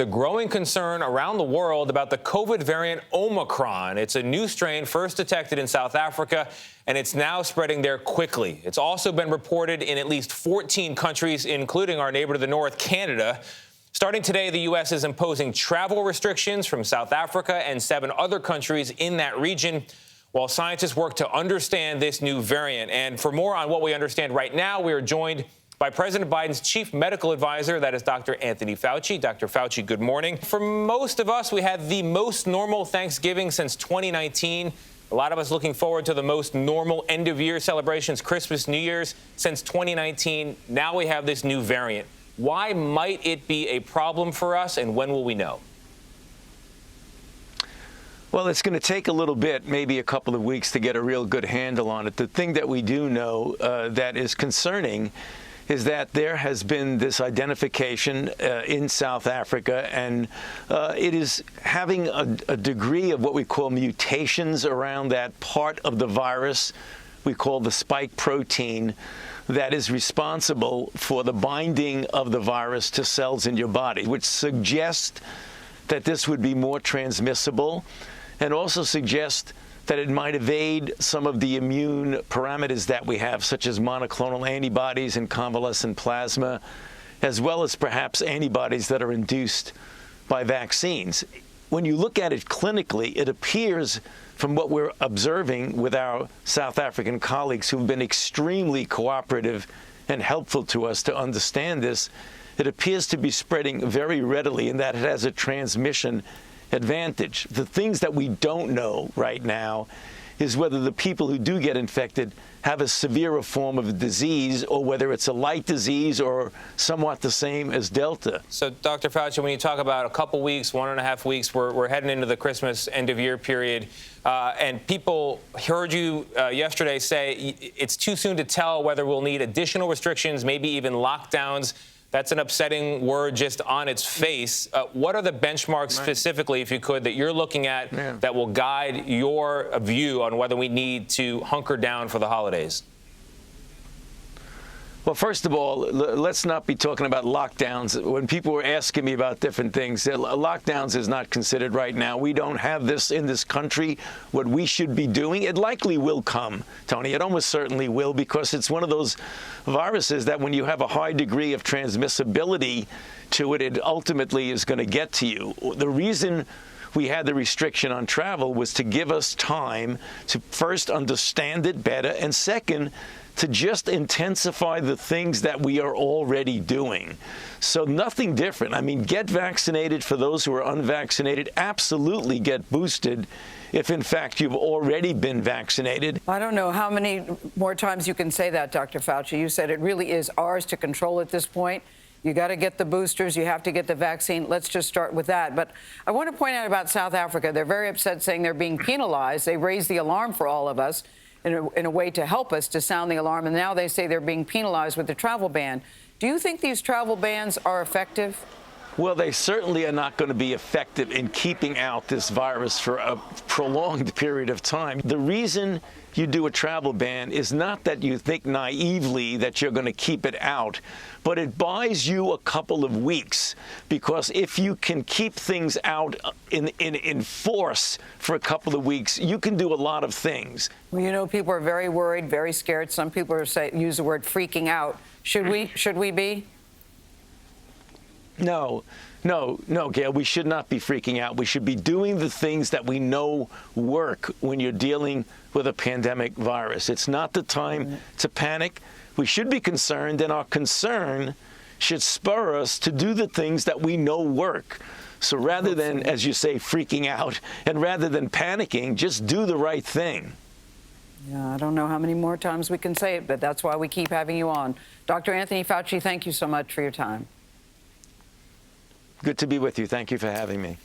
The growing concern around the world about the COVID variant Omicron. It's a new strain first detected in South Africa, and it's now spreading there quickly. It's also been reported in at least 14 countries, including our neighbor to the north, Canada. Starting today, the U.S. is imposing travel restrictions from South Africa and 7 other countries in that region, while scientists work to understand this new variant. And for more on what we understand right now, we are joined by President Biden's chief medical advisor, that is Dr. Anthony Fauci. Dr. Fauci, good morning. For most of us, we had the most normal Thanksgiving since 2019. A lot of us looking forward to the most normal end-of-year celebrations, Christmas, New Year's, since 2019. Now we have this new variant. Why might it be a problem for us, and when will we know? Well, it's going to take a little bit, maybe a couple of weeks, to get a real good handle on it. The thing that we do know that is concerning is that there has been this identification in South Africa, and it is having a degree of what we call mutations around that part of the virus we call the spike protein that is responsible for the binding of the virus to cells in your body, which suggests that this would be more transmissible, and also suggests that it might evade some of the immune parameters that we have, such as monoclonal antibodies and convalescent plasma, as well as perhaps antibodies that are induced by vaccines. When you look at it clinically, it appears, from what we're observing with our South African colleagues who've been extremely cooperative and helpful to us to understand this, it appears to be spreading very readily in that it has a transmission advantage. The things that we don't know right now is whether the people who do get infected have a severer form of the disease, or whether it's a light disease or somewhat the same as Delta. So, Dr. Fauci, when you talk about a couple weeks, 1.5 weeks, we're heading into the Christmas end-of-year period, and people heard you yesterday say it's too soon to tell whether we'll need additional restrictions, maybe even lockdowns. That's an upsetting word just on its face. What are the benchmarks specifically, if you could, that you're looking at that will guide your view on whether we need to hunker down for the holidays? Well, first of all, let's not be talking about lockdowns. When people were asking me about different things, lockdowns is not considered right now. We don't have this in this country. What we should be doing, it likely will come, Tony. It almost certainly will, because it's one of those viruses that when you have a high degree of transmissibility to it, it ultimately is going to get to you. The reason we had the restriction on travel was to give us time to first understand it better, and second, to just intensify the things that we are already doing. So nothing different. I mean, get vaccinated for those who are unvaccinated. Absolutely get boosted if, in fact, you've already been vaccinated. I don't know how many more times you can say that, Dr. Fauci. You said it really is ours to control at this point. You got to get the boosters. You have to get the vaccine. Let's just start with that. But I want to point out about South Africa. They're very upset, saying they're being penalized. They raised the alarm for all of us in a way to help us to sound the alarm. And now they say they're being penalized with the travel ban. Do you think these travel bans are effective? Well, they certainly are not going to be effective in keeping out this virus for a prolonged period of time. The reason you do a travel ban is not that you think naively that you're going to keep it out, but it buys you a couple of weeks, because if you can keep things out in force for a couple of weeks, you can do a lot of things. Well, you know, people are very worried, very scared. Some people use the word freaking out. Should we be? No, Gayle, we should not be freaking out. We should be doing the things that we know work when you're dealing with a pandemic virus. It's not the time to panic. We should be concerned, and our concern should spur us to do the things that we know work. So rather than, as you say, freaking out, and rather than panicking, just do the right thing. Yeah, I don't know how many more times we can say it, but that's why we keep having you on. Dr. Anthony Fauci, thank you so much for your time. Good to be with you. Thank you for having me.